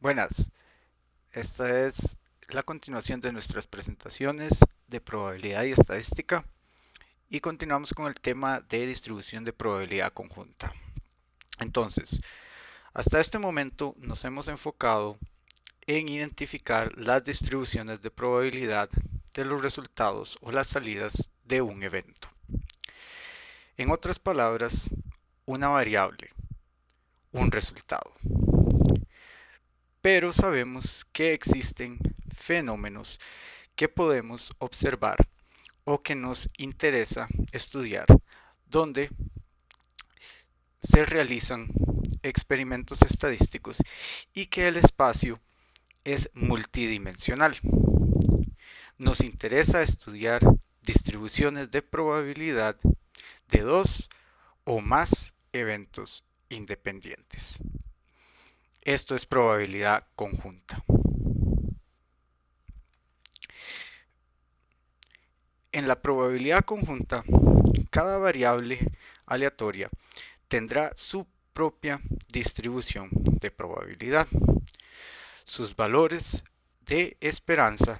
Buenas, esta es la continuación de nuestras presentaciones de probabilidad y estadística y continuamos con el tema de distribución de probabilidad conjunta. Entonces, hasta este momento nos hemos enfocado en identificar las distribuciones de probabilidad de los resultados o las salidas de un evento. En otras palabras, una variable, un resultado. Pero sabemos que existen fenómenos que podemos observar o que nos interesa estudiar, donde se realizan experimentos estadísticos y que el espacio es multidimensional. Nos interesa estudiar distribuciones de probabilidad de dos o más eventos independientes. Esto es probabilidad conjunta. En la probabilidad conjunta, cada variable aleatoria tendrá su propia distribución de probabilidad, sus valores de esperanza,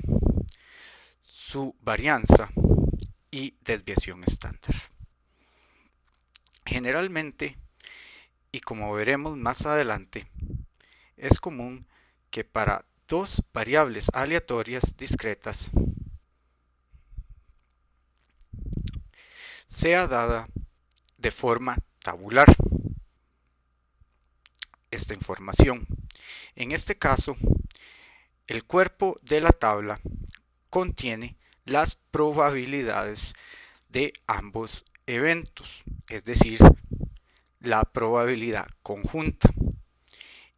su varianza y desviación estándar. Generalmente, y como veremos más adelante, es común que para dos variables aleatorias discretas sea dada de forma tabular esta información. En este caso, el cuerpo de la tabla contiene las probabilidades de ambos eventos, es decir, la probabilidad conjunta.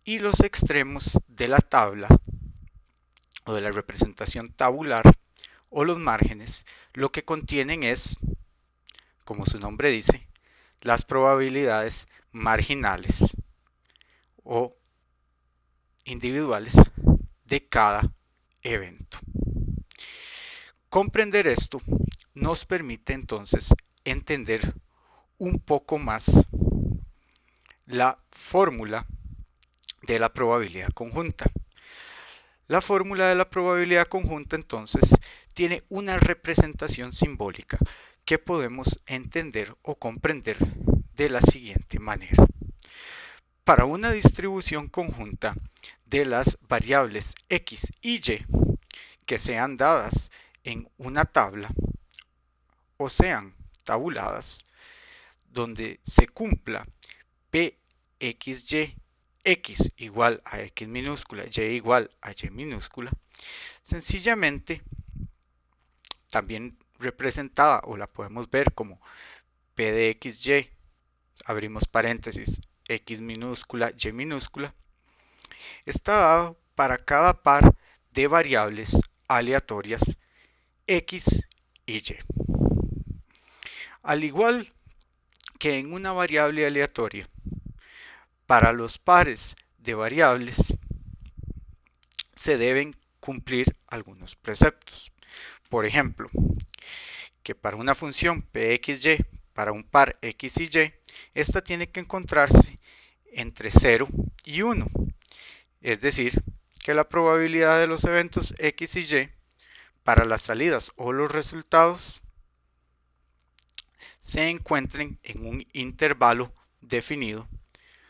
Y los extremos de la tabla o de la representación tabular o los márgenes lo que contienen es, como su nombre dice, las probabilidades marginales o individuales de cada evento. Comprender esto nos permite entonces entender un poco más la fórmula de la probabilidad conjunta. La fórmula de la probabilidad conjunta entonces tiene una representación simbólica que podemos entender o comprender de la siguiente manera. Para una distribución conjunta de las variables x y y que sean dadas en una tabla o sean tabuladas, donde se cumpla pxy x igual a x minúscula, y igual a y minúscula, sencillamente también representada o la podemos ver como p de xy, abrimos paréntesis, x minúscula, y minúscula, está dado para cada par de variables aleatorias x y y. Al igual que en una variable aleatoria, para los pares de variables se deben cumplir algunos preceptos. Por ejemplo, que para una función pxy, para un par x y y, esta tiene que encontrarse entre 0 y 1. Es decir, que la probabilidad de los eventos x y y para las salidas o los resultados se encuentren en un intervalo definido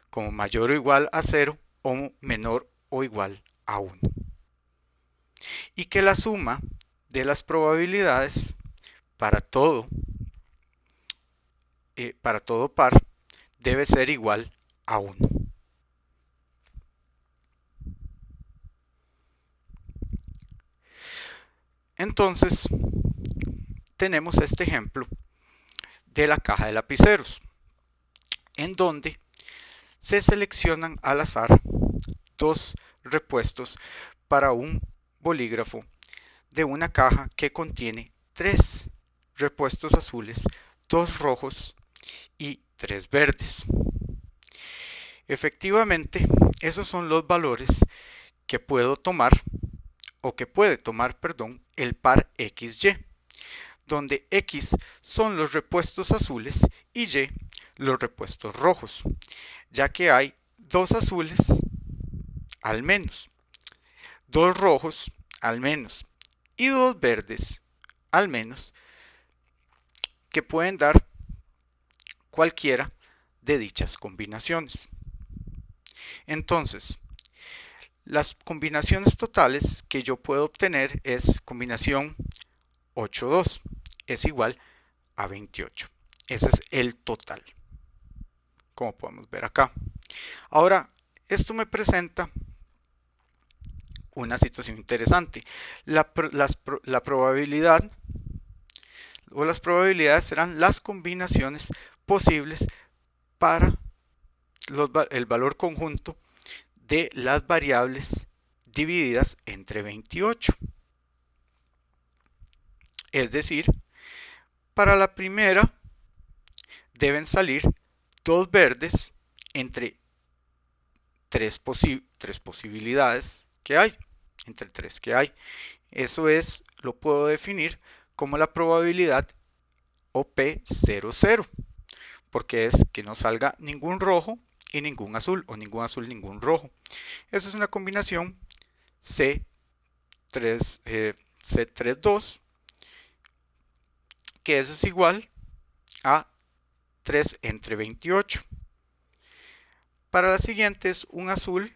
como mayor o igual a 0 o menor o igual a 1. Y que la suma de las probabilidades para todo par debe ser igual a 1. Entonces, tenemos este ejemplo de la caja de lapiceros, en donde se seleccionan al azar dos repuestos para un bolígrafo de una caja que contiene 3 repuestos azules, 2 rojos y 3 verdes. Efectivamente, esos son los valores que puedo tomar o que puede tomar, el par XY, donde X son los repuestos azules y Y los repuestos rojos, ya que hay dos azules al menos, 2 rojos al menos y 2 verdes al menos, que pueden dar cualquiera de dichas combinaciones. Entonces, las combinaciones totales que yo puedo obtener es combinación 8-2 es igual a 28. Ese es el total, como podemos ver acá. Ahora, esto me presenta una situación interesante. La probabilidad o las probabilidades serán las combinaciones posibles para el valor conjunto de las variables divididas entre 28. Es decir, para la primera deben salir 2 verdes entre 3 posibilidades que hay, entre 3 que hay. Eso es, lo puedo definir como la probabilidad OP00, porque es que no salga ningún rojo y ningún azul, o ningún azul, ningún rojo. Eso es una combinación C32, que eso es igual a 3 entre 28. Para la siguiente es un azul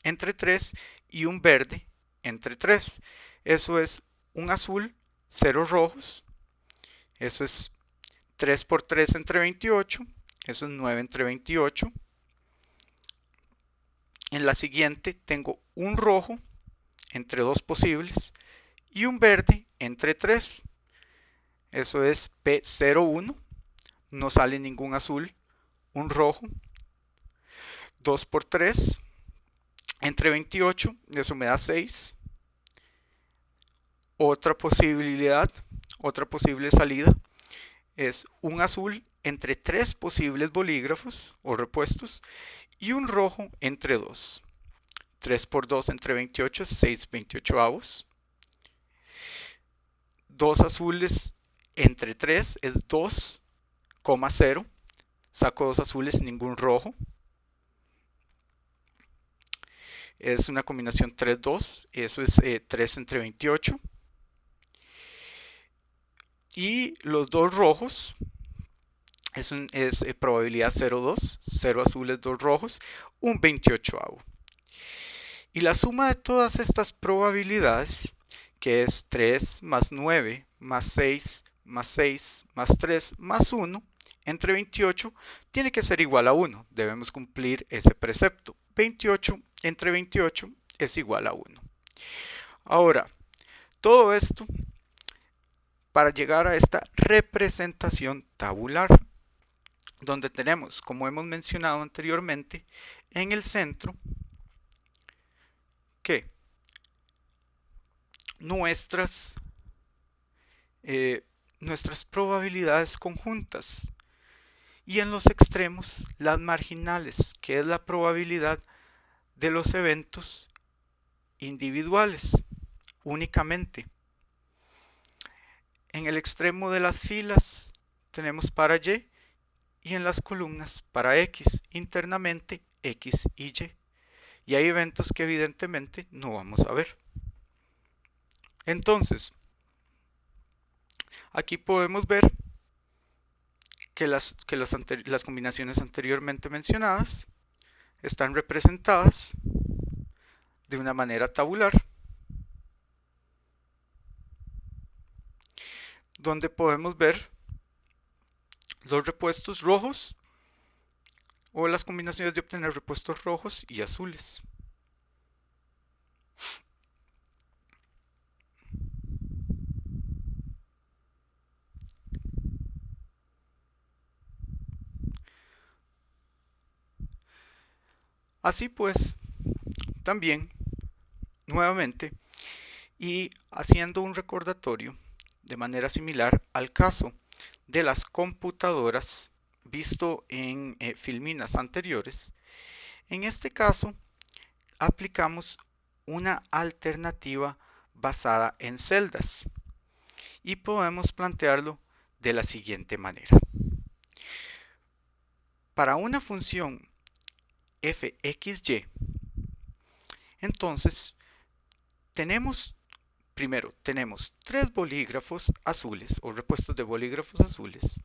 entre 3 y un verde entre 3. Eso es un azul, 0 rojos. Eso es 3 por 3 entre 28. Eso es 9 entre 28. En la siguiente tengo un rojo entre 2 posibles y un verde entre 3. Eso es P01. No sale ningún azul. Un rojo. 2 por 3 entre 28. Eso me da 6. Otra posibilidad, otra posible salida es un azul entre 3 posibles bolígrafos o repuestos y un rojo entre 2. 3 por 2 entre 28 es 6 28avos. 2 azules entre 3 es 2,0. Saco 2 azules, ningún rojo. Es una combinación 3-2. Eso es 3 entre 28. Y los 2 rojos es probabilidad 0,2. 0 azules, 2 rojos. Un 28avo. Y la suma de todas estas probabilidades, que es 3 más 9 más 6 más 6 más 3 más 1, entre 28, tiene que ser igual a 1. Debemos cumplir ese precepto. 28 entre 28 es igual a 1. Ahora, todo esto para llegar a esta representación tabular, donde tenemos, como hemos mencionado anteriormente, en el centro que nuestras probabilidades conjuntas y en los extremos las marginales, que es la probabilidad de los eventos individuales únicamente. En el extremo de las filas tenemos para Y y en las columnas para X, internamente X y Y. Y hay eventos que evidentemente no vamos a ver. Entonces, aquí podemos ver que las combinaciones anteriormente mencionadas están representadas de una manera tabular, donde podemos ver los repuestos rojos o las combinaciones de obtener repuestos rojos y azules. Así pues, también, nuevamente, y haciendo un recordatorio de manera similar al caso de las computadoras visto en filminas anteriores, en este caso aplicamos una alternativa basada en celdas y podemos plantearlo de la siguiente manera. Para una función fxy Entonces, primero tenemos 3 bolígrafos azules o repuestos de bolígrafos azules.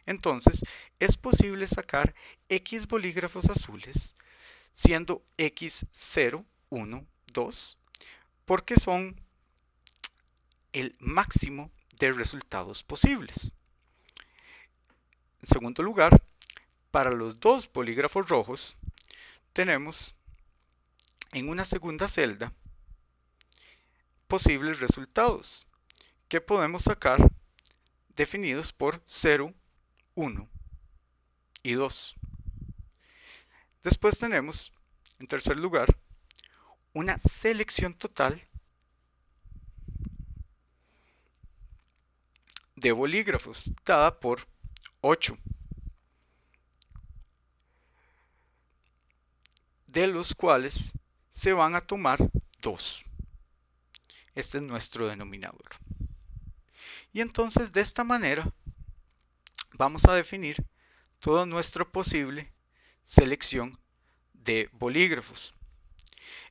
Entonces, es posible sacar X bolígrafos azules siendo X0, 1, 2, porque son el máximo de resultados posibles. En segundo lugar, para los 2 bolígrafos rojos, tenemos en una segunda celda posibles resultados que podemos sacar definidos por 0, 1 y 2. Después tenemos, en tercer lugar, una selección total de bolígrafos dada por 8, de los cuales se van a tomar 2. Este es nuestro denominador. Y entonces de esta manera vamos a definir toda nuestra posible selección de bolígrafos.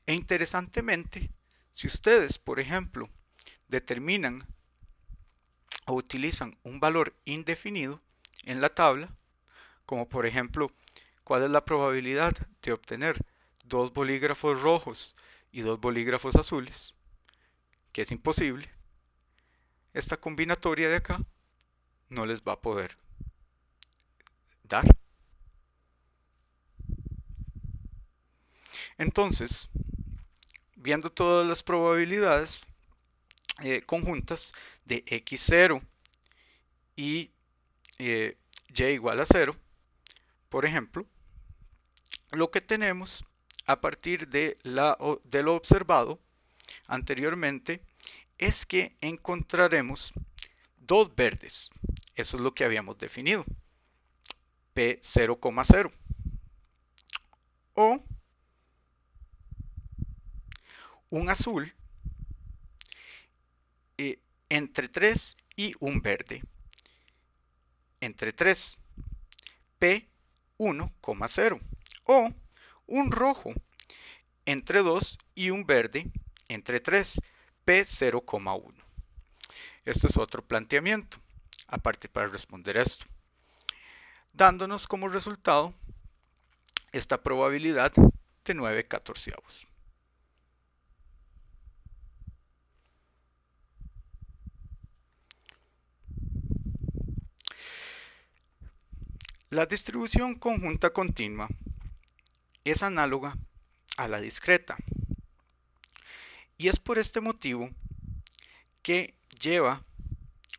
E interesantemente, si ustedes, por ejemplo, determinan o utilizan un valor indefinido en la tabla, como por ejemplo, ¿cuál es la probabilidad de obtener 2 bolígrafos rojos y 2 bolígrafos azules? Que es imposible. Esta combinatoria de acá no les va a poder dar. Entonces, viendo todas las probabilidades conjuntas de x0 y y igual a 0, por ejemplo, lo que tenemos a partir de lo observado anteriormente es que encontraremos 2 verdes. Eso es lo que habíamos definido. P0,0. O un azul entre 3 y un verde. Entre 3. P1,0. O un rojo entre 2 y un verde entre 3. P0,1. Esto es otro planteamiento, aparte para responder esto, dándonos como resultado esta probabilidad de 9/14. La distribución conjunta continua es análoga a la discreta, y es por este motivo que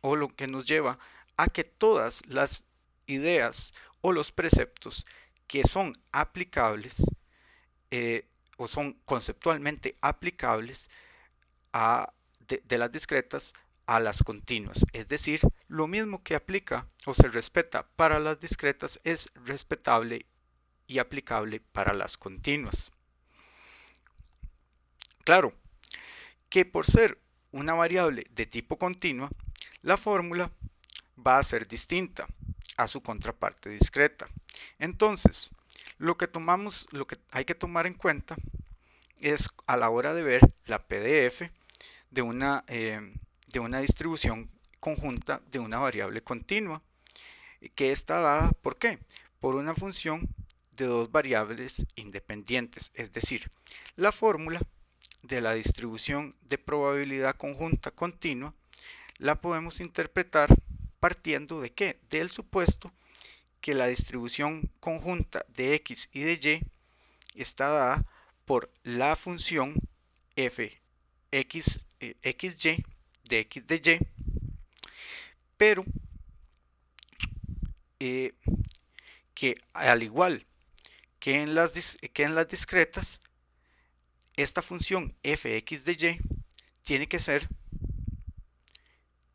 lo que nos lleva a que todas las ideas o los preceptos que son aplicables o son conceptualmente aplicables de las discretas a las continuas. Es decir, lo mismo que aplica o se respeta para las discretas es respetable y aplicable para las continuas. Claro que por ser una variable de tipo continua, la fórmula va a ser distinta a su contraparte discreta. Entonces, lo que hay que tomar en cuenta es a la hora de ver la PDF de una distribución conjunta de una variable continua, que está dada ¿por qué? Por una función de 2 variables independientes, es decir, la fórmula de la distribución de probabilidad conjunta continua la podemos interpretar partiendo de ¿qué? Del supuesto que la distribución conjunta de x y de y está dada por la función f xy de x de y, pero que al igual que en las discretas, esta función fx de y tiene que ser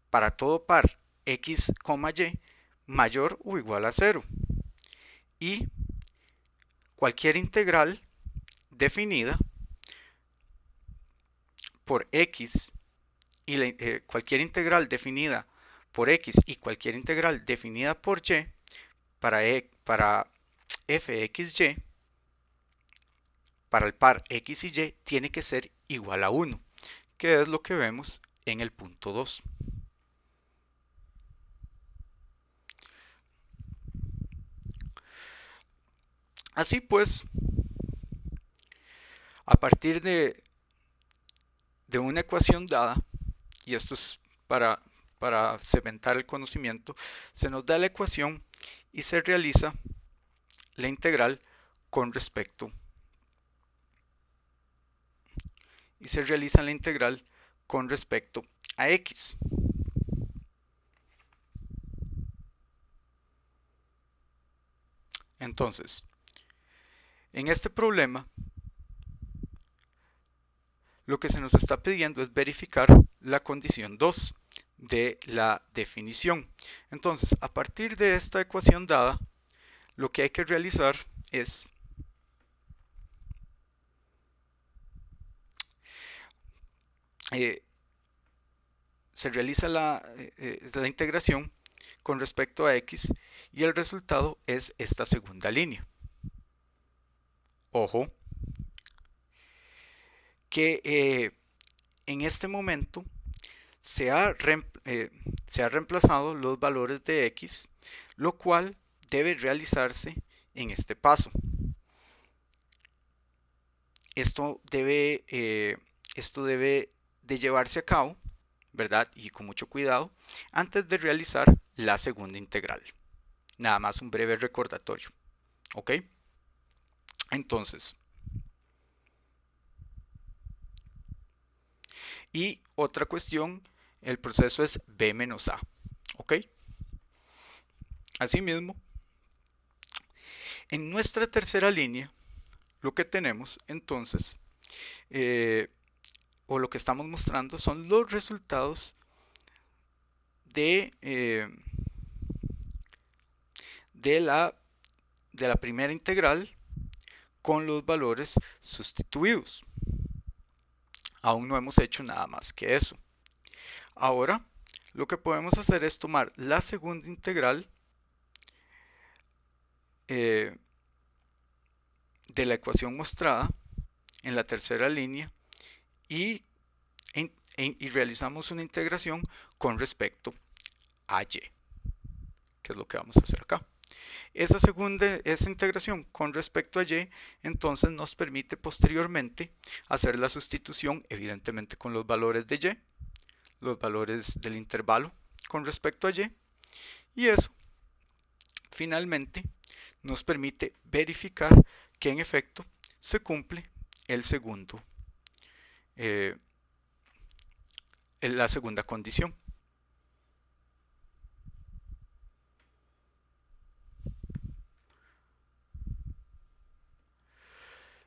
para todo par x, y mayor o igual a 0, y cualquier integral definida por x y cualquier integral definida por x y cualquier integral definida por y para fxy para el par x y y tiene que ser igual a 1, que es lo que vemos en el punto 2. Así pues, a partir de una ecuación dada, y esto es para cementar el conocimiento, se nos da la ecuación y se realiza la integral con respecto a x. Entonces, en este problema, lo que se nos está pidiendo es verificar la condición 2 de la definición. Entonces, a partir de esta ecuación dada, lo que hay que realizar es se realiza la integración con respecto a x y el resultado es esta segunda línea. Ojo, que en este momento se ha reemplazado los valores de x, lo cual debe realizarse en este paso. Esto debe de llevarse a cabo, ¿verdad? Y con mucho cuidado, antes de realizar la segunda integral. Nada más un breve recordatorio. ¿Ok? Entonces, y otra cuestión, el proceso es b menos a. ¿Ok? Asimismo, en nuestra tercera línea, lo que tenemos entonces, o lo que estamos mostrando, son los resultados de la primera integral con los valores sustituidos. Aún no hemos hecho nada más que eso. Ahora, lo que podemos hacer es tomar la segunda integral de la ecuación mostrada en la tercera línea y realizamos una integración con respecto a y, que es lo que vamos a hacer acá. Esa integración con respecto a y, entonces nos permite posteriormente hacer la sustitución, evidentemente con los valores de y, los valores del intervalo con respecto a y eso finalmente nos permite verificar que en efecto se cumple la segunda condición.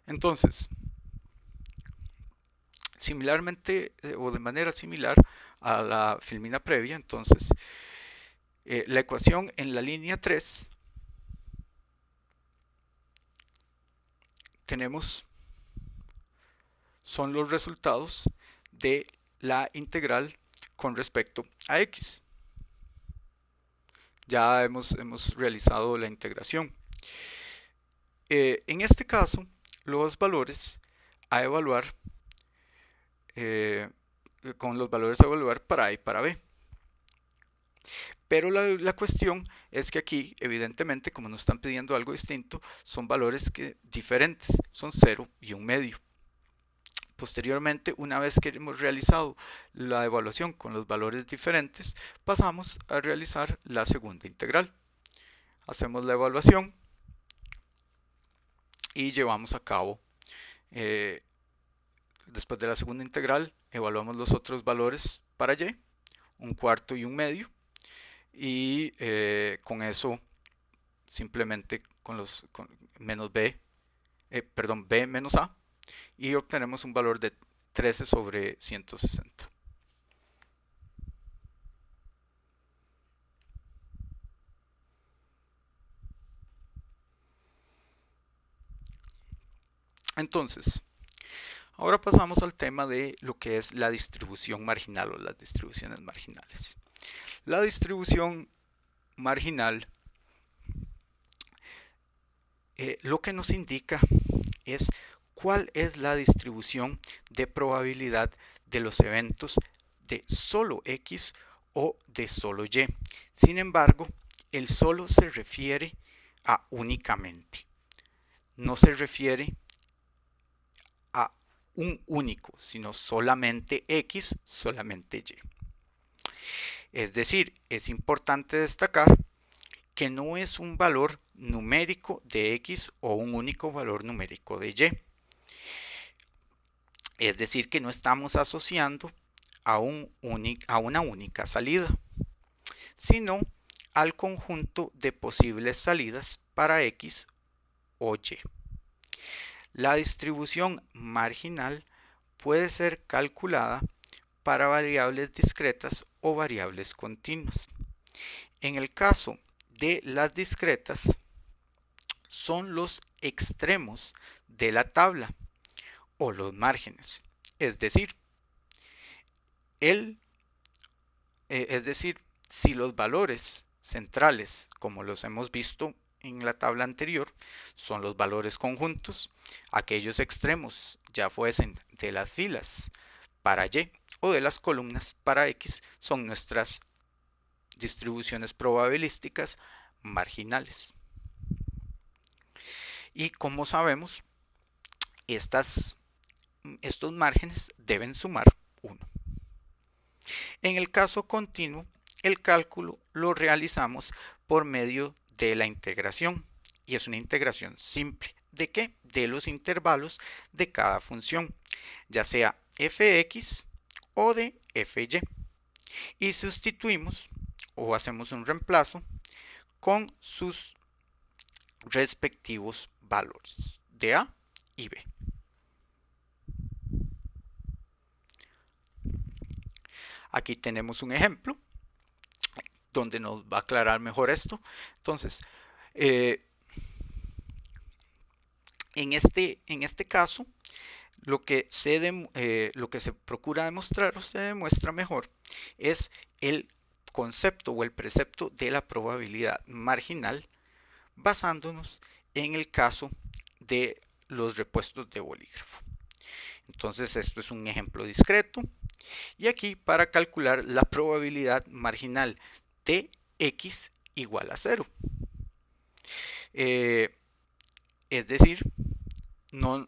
Entonces, similarmente o de manera similar a la filmina previa, entonces la ecuación en la línea 3 son los resultados de la integral con respecto a x. Ya hemos realizado la integración. En este caso, los valores a evaluar, con los valores a evaluar para A y para B. Pero la cuestión es que aquí, evidentemente, como nos están pidiendo algo distinto, son valores diferentes, son 0 y 1 medio. Posteriormente, una vez que hemos realizado la evaluación con los valores diferentes, pasamos a realizar la segunda integral. Hacemos la evaluación y llevamos a cabo, después de la segunda integral, evaluamos los otros valores para y, 1/4 y 1 medio, y con eso simplemente con b menos a, y obtenemos un valor de 13 sobre 160. Entonces, ahora pasamos al tema de lo que es la distribución marginal o las distribuciones marginales. La distribución marginal lo que nos indica es cuál es la distribución de probabilidad de los eventos de solo X o de solo Y. Sin embargo, el solo se refiere a únicamente, no se refiere a un único, sino solamente X, solamente Y. Es decir, es importante destacar que no es un valor numérico de X o un único valor numérico de Y. Es decir, que no estamos asociando a una única salida, sino al conjunto de posibles salidas para X o Y. La distribución marginal puede ser calculada para variables discretas o variables continuas. En el caso de las discretas, son los extremos de la tabla o los márgenes. Es decir, si los valores centrales, como los hemos visto en la tabla anterior, son los valores conjuntos, aquellos extremos, ya fuesen de las filas para Y o de las columnas para X, son nuestras distribuciones probabilísticas marginales. Y como sabemos, estos márgenes deben sumar 1. En el caso continuo, el cálculo lo realizamos por medio de la integración, y es una integración simple. ¿De qué? De los intervalos de cada función, ya sea fx o de fy, y sustituimos o hacemos un reemplazo con sus respectivos valores de a y b. Aquí tenemos un ejemplo donde nos va a aclarar mejor esto. Entonces, en este caso, lo que se procura demostrar o se demuestra mejor es el concepto o el precepto de la probabilidad marginal, basándonos en el caso de los repuestos de bolígrafo. Entonces, esto es un ejemplo discreto. Y aquí, para calcular la probabilidad marginal de X igual a 0. Es decir, no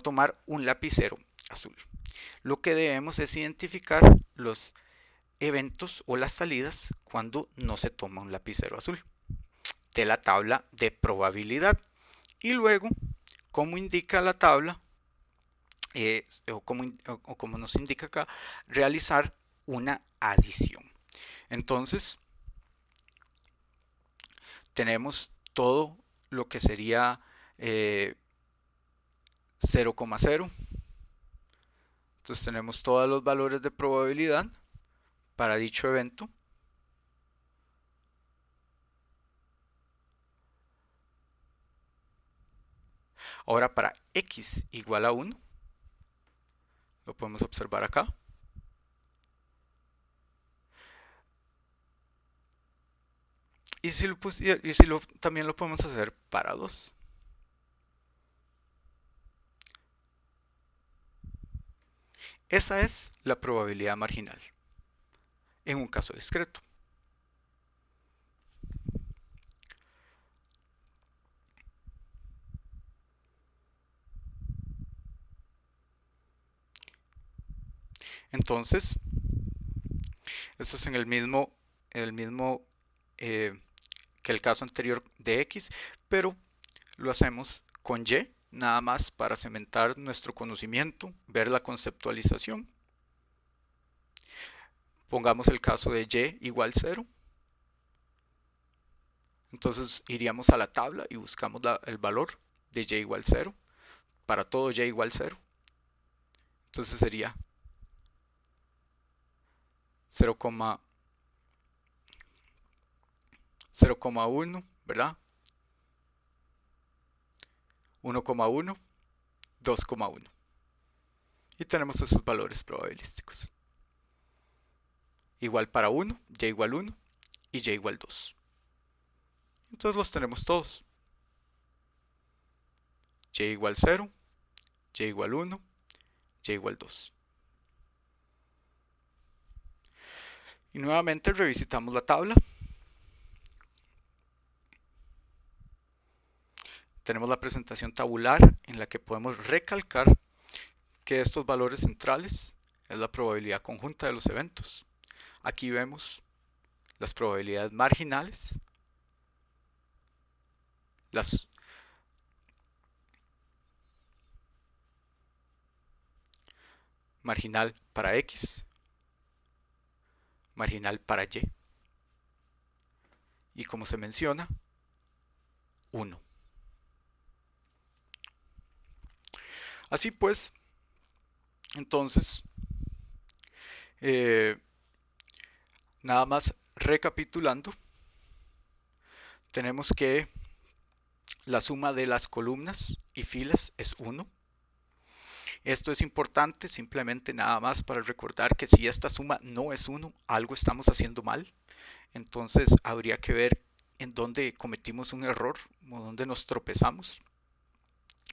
tomar un lapicero azul. Lo que debemos es identificar los eventos o las salidas cuando no se toma un lapicero azul de la tabla de probabilidad. Y luego, como indica la tabla, o como nos indica acá, realizar una adición. Entonces, tenemos todo lo que sería 0,0. Entonces tenemos todos los valores de probabilidad para dicho evento. Ahora para x igual a 1, lo podemos observar acá. Y también lo podemos hacer para 2. Esa es la probabilidad marginal en un caso discreto. Entonces, esto es en el mismo que el caso anterior de X, pero lo hacemos con Y, nada más para cementar nuestro conocimiento, ver la conceptualización. Pongamos el caso de Y igual 0. Entonces iríamos a la tabla y buscamos el valor de Y igual 0 para todo Y igual 0. Entonces sería 0,1, ¿verdad? 1,1, 2,1. Y tenemos esos valores probabilísticos. Igual para 1, Y igual 1 y Y igual 2. Entonces los tenemos todos. y igual 0, y igual 1, y igual 2. Y nuevamente revisitamos la tabla. Tenemos la presentación tabular en la que podemos recalcar que estos valores centrales es la probabilidad conjunta de los eventos. Aquí vemos las probabilidades marginales, las marginal para X, marginal para Y, y como se menciona, 1. Así pues, entonces, eh, nada más recapitulando, tenemos que la suma de las columnas y filas es 1. Esto es importante simplemente nada más para recordar que si esta suma no es 1, algo estamos haciendo mal. Entonces habría que ver en dónde cometimos un error o dónde nos tropezamos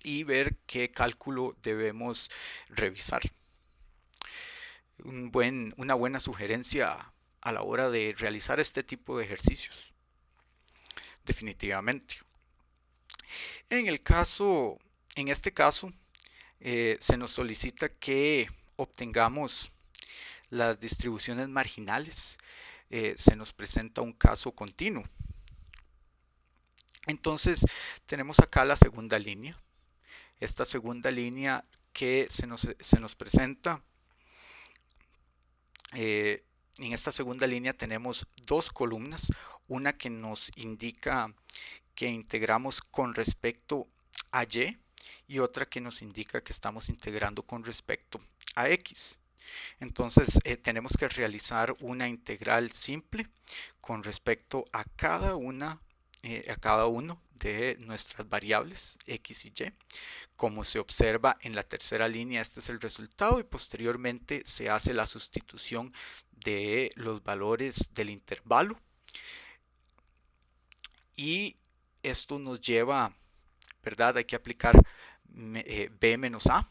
y ver qué cálculo debemos revisar. Una buena sugerencia a la hora de realizar este tipo de ejercicios, definitivamente. En este caso, se nos solicita que obtengamos las distribuciones marginales. Se nos presenta un caso continuo. Entonces tenemos acá la segunda línea. Esta segunda línea que se nos presenta. En esta segunda línea tenemos dos columnas. Una que nos indica que integramos con respecto a y otra que nos indica que estamos integrando con respecto a X. Entonces tenemos que realizar una integral simple con respecto a cada uno de nuestras variables X y Y. Como se observa en la tercera línea, este es el resultado y posteriormente se hace la sustitución de los valores del intervalo. Y esto nos lleva, ¿verdad? Hay que aplicar b menos a.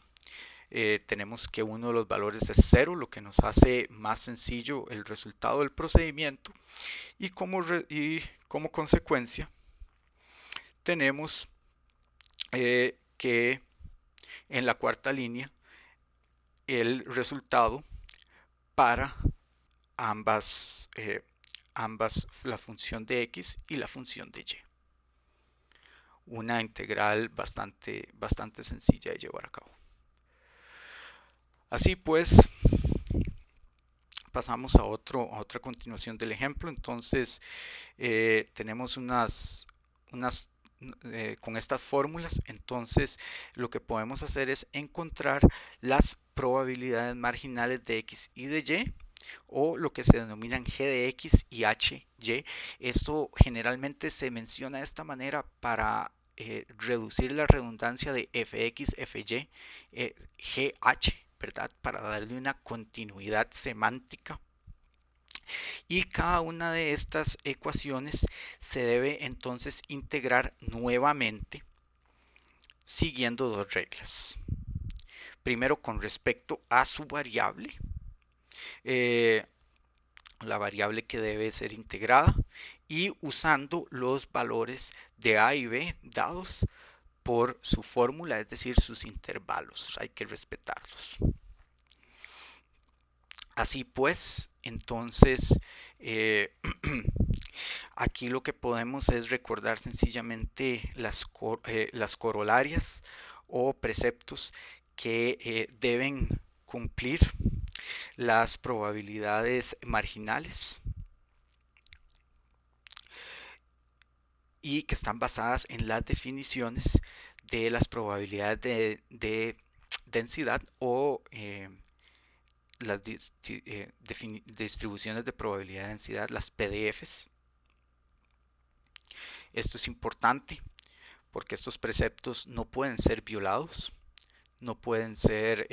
Tenemos que uno de los valores es 0, lo que nos hace más sencillo el resultado del procedimiento. Y como consecuencia, tenemos que en la cuarta línea el resultado para ambas, la función de x y la función de y. Una integral bastante sencilla de llevar a cabo. Así pues, pasamos a otra continuación del ejemplo. Entonces, tenemos con estas fórmulas, entonces lo que podemos hacer es encontrar las probabilidades marginales de x y de y, o lo que se denominan g de x y h y. Esto generalmente se menciona de esta manera para reducir la redundancia de fx, fy, gh, ¿verdad? Para darle una continuidad semántica. Y cada una de estas ecuaciones se debe entonces integrar nuevamente siguiendo dos reglas. Primero, con respecto a su variable, la variable que debe ser integrada, y usando los valores de a y b dados por su fórmula, es decir, sus intervalos. Hay que respetarlos. Así pues, entonces, aquí lo que podemos es recordar sencillamente las corolarias o preceptos que deben cumplir las probabilidades marginales y que están basadas en las definiciones de las probabilidades de densidad o las distribuciones de probabilidad de densidad, las PDFs. Esto es importante porque estos preceptos no pueden ser violados, no pueden ser,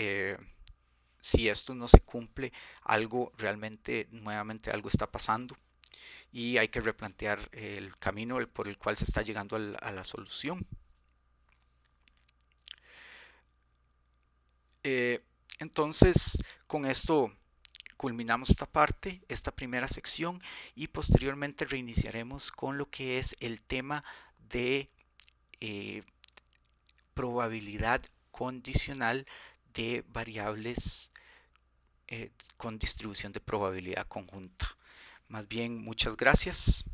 si esto no se cumple, algo realmente, nuevamente algo está pasando y hay que replantear el camino por el cual se está llegando a la solución. Entonces, con esto culminamos esta parte, esta primera sección, y posteriormente reiniciaremos con lo que es el tema de eh, probabilidad condicional de variables con distribución de probabilidad conjunta. Más bien, muchas gracias.